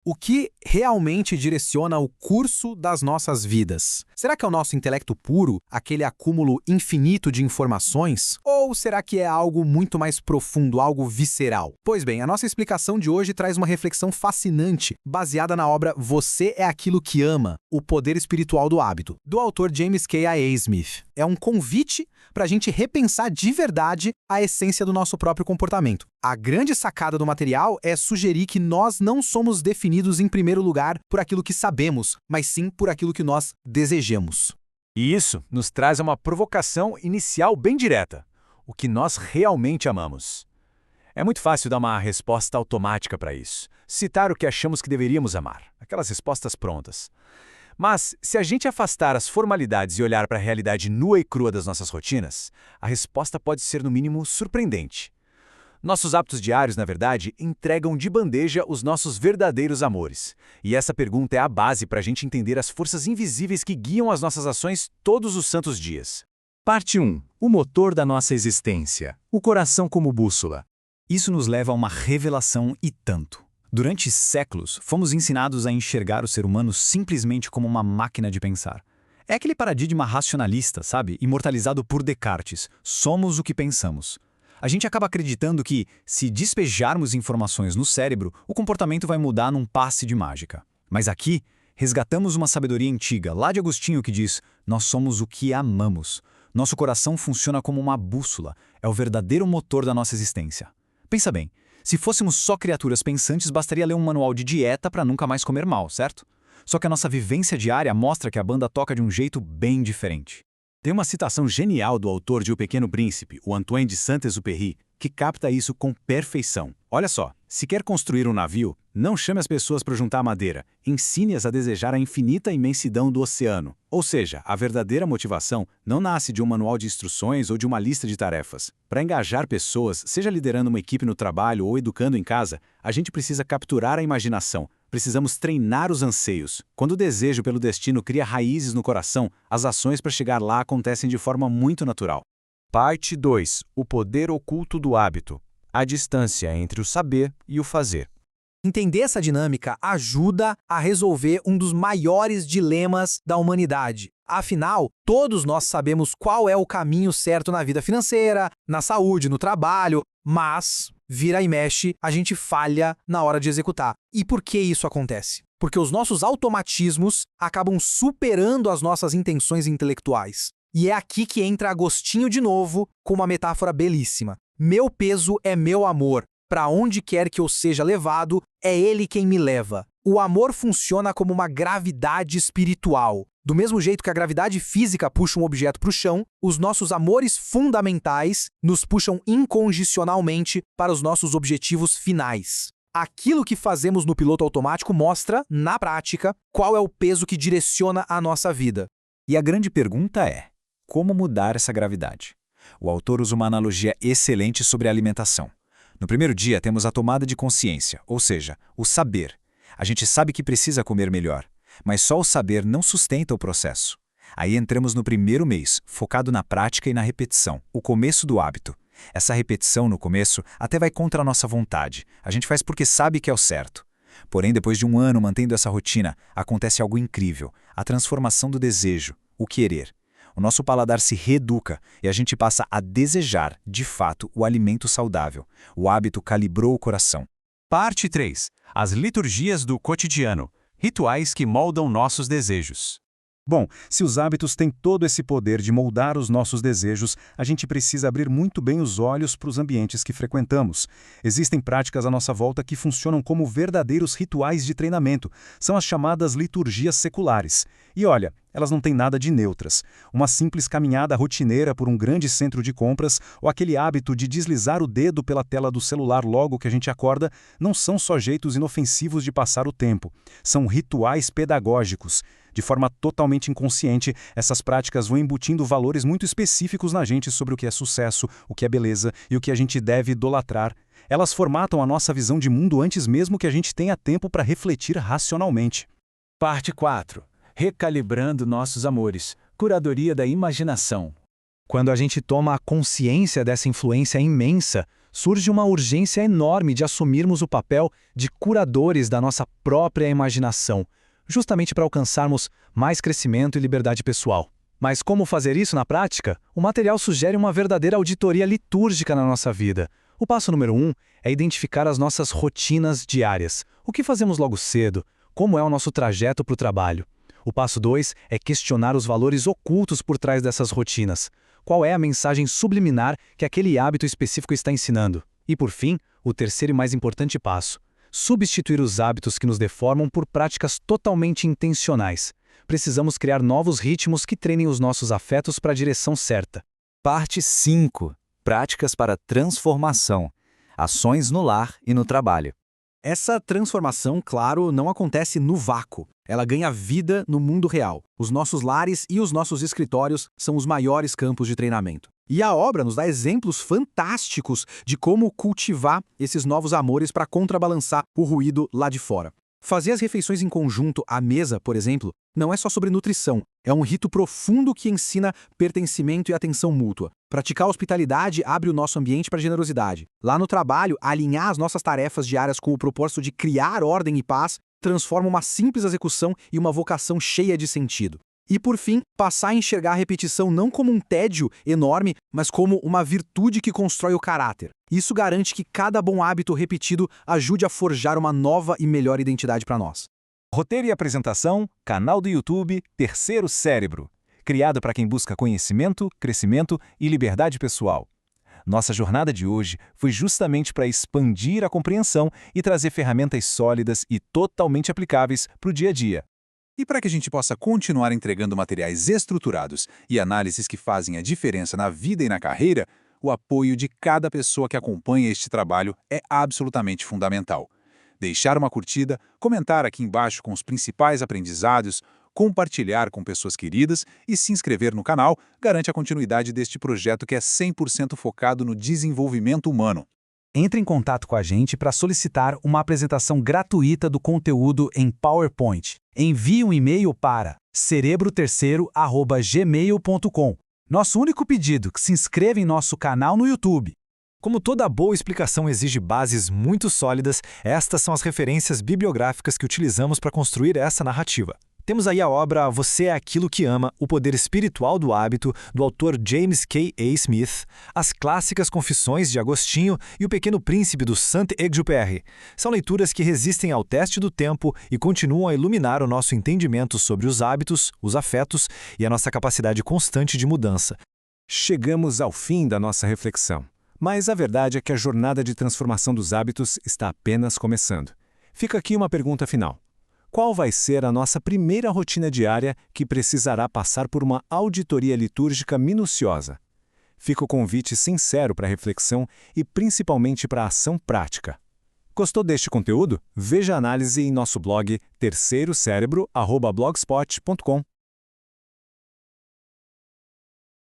O que realmente direciona o curso das nossas vidas? Será que é o nosso intelecto puro, aquele acúmulo infinito de informações? Ou será que é algo muito mais profundo, algo visceral? Pois bem, a nossa explicação de hoje traz uma reflexão fascinante, baseada na obra Você é Aquilo que Ama, O Poder Espiritual do Hábito, do autor James K. A. Smith. É um convite para a gente repensar de verdade a essência do nosso próprio comportamento. A grande sacada do material é sugerir que nós não somos definidos em primeiro lugar por aquilo que sabemos, mas sim por aquilo que nós desejamos. E isso nos traz a uma provocação inicial bem direta: o que nós realmente amamos. É muito fácil dar uma resposta automática para isso, citar o que achamos que deveríamos amar, aquelas respostas prontas. Mas, se a gente afastar as formalidades e olhar para a realidade nua e crua das nossas rotinas, a resposta pode ser, no mínimo, surpreendente. Nossos hábitos diários, na verdade, entregam de bandeja os nossos verdadeiros amores. E essa pergunta é a base para a gente entender as forças invisíveis que guiam as nossas ações todos os santos dias. Parte 1. O motor da nossa existência. O coração como bússola. Isso nos leva a uma revelação e tanto. Durante séculos, fomos ensinados a enxergar o ser humano simplesmente como uma máquina de pensar. É aquele paradigma racionalista, sabe? Imortalizado por Descartes. Somos o que pensamos. A gente acaba acreditando que, se despejarmos informações no cérebro, o comportamento vai mudar num passe de mágica. Mas aqui, resgatamos uma sabedoria antiga, lá de Agostinho, que diz: nós somos o que amamos. Nosso coração funciona como uma bússola, é o verdadeiro motor da nossa existência. Pensa bem, se fôssemos só criaturas pensantes, bastaria ler um manual de dieta para nunca mais comer mal, certo? Só que a nossa vivência diária mostra que a banda toca de um jeito bem diferente. Tem uma citação genial do autor de O Pequeno Príncipe, o Antoine de Saint-Exupéry, que capta isso com perfeição. Olha só, se quer construir um navio, não chame as pessoas para juntar madeira, ensine-as a desejar a infinita imensidão do oceano. Ou seja, a verdadeira motivação não nasce de um manual de instruções ou de uma lista de tarefas. Para engajar pessoas, seja liderando uma equipe no trabalho ou educando em casa, a gente precisa capturar a imaginação. Precisamos treinar os anseios. Quando o desejo pelo destino cria raízes no coração, as ações para chegar lá acontecem de forma muito natural. Parte 2. O poder oculto do hábito. A distância entre o saber e o fazer. Entender essa dinâmica ajuda a resolver um dos maiores dilemas da humanidade. Afinal, todos nós sabemos qual é o caminho certo na vida financeira, na saúde, no trabalho, mas, vira e mexe, a gente falha na hora de executar. E por que isso acontece? Porque os nossos automatismos acabam superando as nossas intenções intelectuais. E é aqui que entra Agostinho de novo com uma metáfora belíssima. Meu peso é meu amor. Para onde quer que eu seja levado, é ele quem me leva. O amor funciona como uma gravidade espiritual. Do mesmo jeito que a gravidade física puxa um objeto para o chão, os nossos amores fundamentais nos puxam incondicionalmente para os nossos objetivos finais. Aquilo que fazemos no piloto automático mostra, na prática, qual é o peso que direciona a nossa vida. E a grande pergunta é: como mudar essa gravidade? O autor usa uma analogia excelente sobre a alimentação. No primeiro dia temos a tomada de consciência, ou seja, o saber. A gente sabe que precisa comer melhor, mas só o saber não sustenta o processo. Aí entramos no primeiro mês, focado na prática e na repetição, o começo do hábito. Essa repetição no começo até vai contra a nossa vontade. A gente faz porque sabe que é o certo. Porém, depois de um ano mantendo essa rotina, acontece algo incrível, a transformação do desejo, o querer. O nosso paladar se reeduca e a gente passa a desejar, de fato, o alimento saudável. O hábito calibrou o coração. Parte 3. As liturgias do cotidiano. Rituais que moldam nossos desejos. Bom, se os hábitos têm todo esse poder de moldar os nossos desejos, a gente precisa abrir muito bem os olhos para os ambientes que frequentamos. Existem práticas à nossa volta que funcionam como verdadeiros rituais de treinamento. São as chamadas liturgias seculares. E olha, elas não têm nada de neutras. Uma simples caminhada rotineira por um grande centro de compras ou aquele hábito de deslizar o dedo pela tela do celular logo que a gente acorda não são só jeitos inofensivos de passar o tempo. São rituais pedagógicos. De forma totalmente inconsciente, essas práticas vão embutindo valores muito específicos na gente sobre o que é sucesso, o que é beleza e o que a gente deve idolatrar. Elas formatam a nossa visão de mundo antes mesmo que a gente tenha tempo para refletir racionalmente. Parte 4. Recalibrando nossos amores. Curadoria da imaginação. Quando a gente toma a consciência dessa influência imensa, surge uma urgência enorme de assumirmos o papel de curadores da nossa própria imaginação, justamente para alcançarmos mais crescimento e liberdade pessoal. Mas como fazer isso na prática? O material sugere uma verdadeira auditoria litúrgica na nossa vida. O passo número 1 é identificar as nossas rotinas diárias. O que fazemos logo cedo? Como é o nosso trajeto para o trabalho? O passo 2 é questionar os valores ocultos por trás dessas rotinas. Qual é a mensagem subliminar que aquele hábito específico está ensinando? E por fim, o terceiro e mais importante passo: substituir os hábitos que nos deformam por práticas totalmente intencionais. Precisamos criar novos ritmos que treinem os nossos afetos para a direção certa. Parte 5. Práticas para transformação. Ações no lar e no trabalho. Essa transformação, claro, não acontece no vácuo. Ela ganha vida no mundo real. Os nossos lares e os nossos escritórios são os maiores campos de treinamento. E a obra nos dá exemplos fantásticos de como cultivar esses novos amores para contrabalançar o ruído lá de fora. Fazer as refeições em conjunto à mesa, por exemplo, não é só sobre nutrição. É um rito profundo que ensina pertencimento e atenção mútua. Praticar a hospitalidade abre o nosso ambiente para generosidade. Lá no trabalho, alinhar as nossas tarefas diárias com o propósito de criar ordem e paz transforma uma simples execução em uma vocação cheia de sentido. E, por fim, passar a enxergar a repetição não como um tédio enorme, mas como uma virtude que constrói o caráter. Isso garante que cada bom hábito repetido ajude a forjar uma nova e melhor identidade para nós. Roteiro e apresentação, canal do YouTube Terceiro Cérebro. Criado para quem busca conhecimento, crescimento e liberdade pessoal. Nossa jornada de hoje foi justamente para expandir a compreensão e trazer ferramentas sólidas e totalmente aplicáveis para o dia a dia. E para que a gente possa continuar entregando materiais estruturados e análises que fazem a diferença na vida e na carreira, o apoio de cada pessoa que acompanha este trabalho é absolutamente fundamental. Deixar uma curtida, comentar aqui embaixo com os principais aprendizados, compartilhar com pessoas queridas e se inscrever no canal garante a continuidade deste projeto que é 100% focado no desenvolvimento humano. Entre em contato com a gente para solicitar uma apresentação gratuita do conteúdo em PowerPoint. Envie um e-mail para cerebroterceiro@gmail.com. Nosso único pedido é que se inscreva em nosso canal no YouTube. Como toda boa explicação exige bases muito sólidas, estas são as referências bibliográficas que utilizamos para construir essa narrativa. Temos aí a obra Você é Aquilo que Ama, O Poder Espiritual do Hábito, do autor James K. A. Smith, as clássicas Confissões de Agostinho e O Pequeno Príncipe do Saint-Exupéry. São leituras que resistem ao teste do tempo e continuam a iluminar o nosso entendimento sobre os hábitos, os afetos e a nossa capacidade constante de mudança. Chegamos ao fim da nossa reflexão. Mas a verdade é que a jornada de transformação dos hábitos está apenas começando. Fica aqui uma pergunta final. Qual vai ser a nossa primeira rotina diária que precisará passar por uma auditoria litúrgica minuciosa? Fica o convite sincero para a reflexão e principalmente para a ação prática. Gostou deste conteúdo? Veja a análise em nosso blog terceirocérebro@blogspot.com.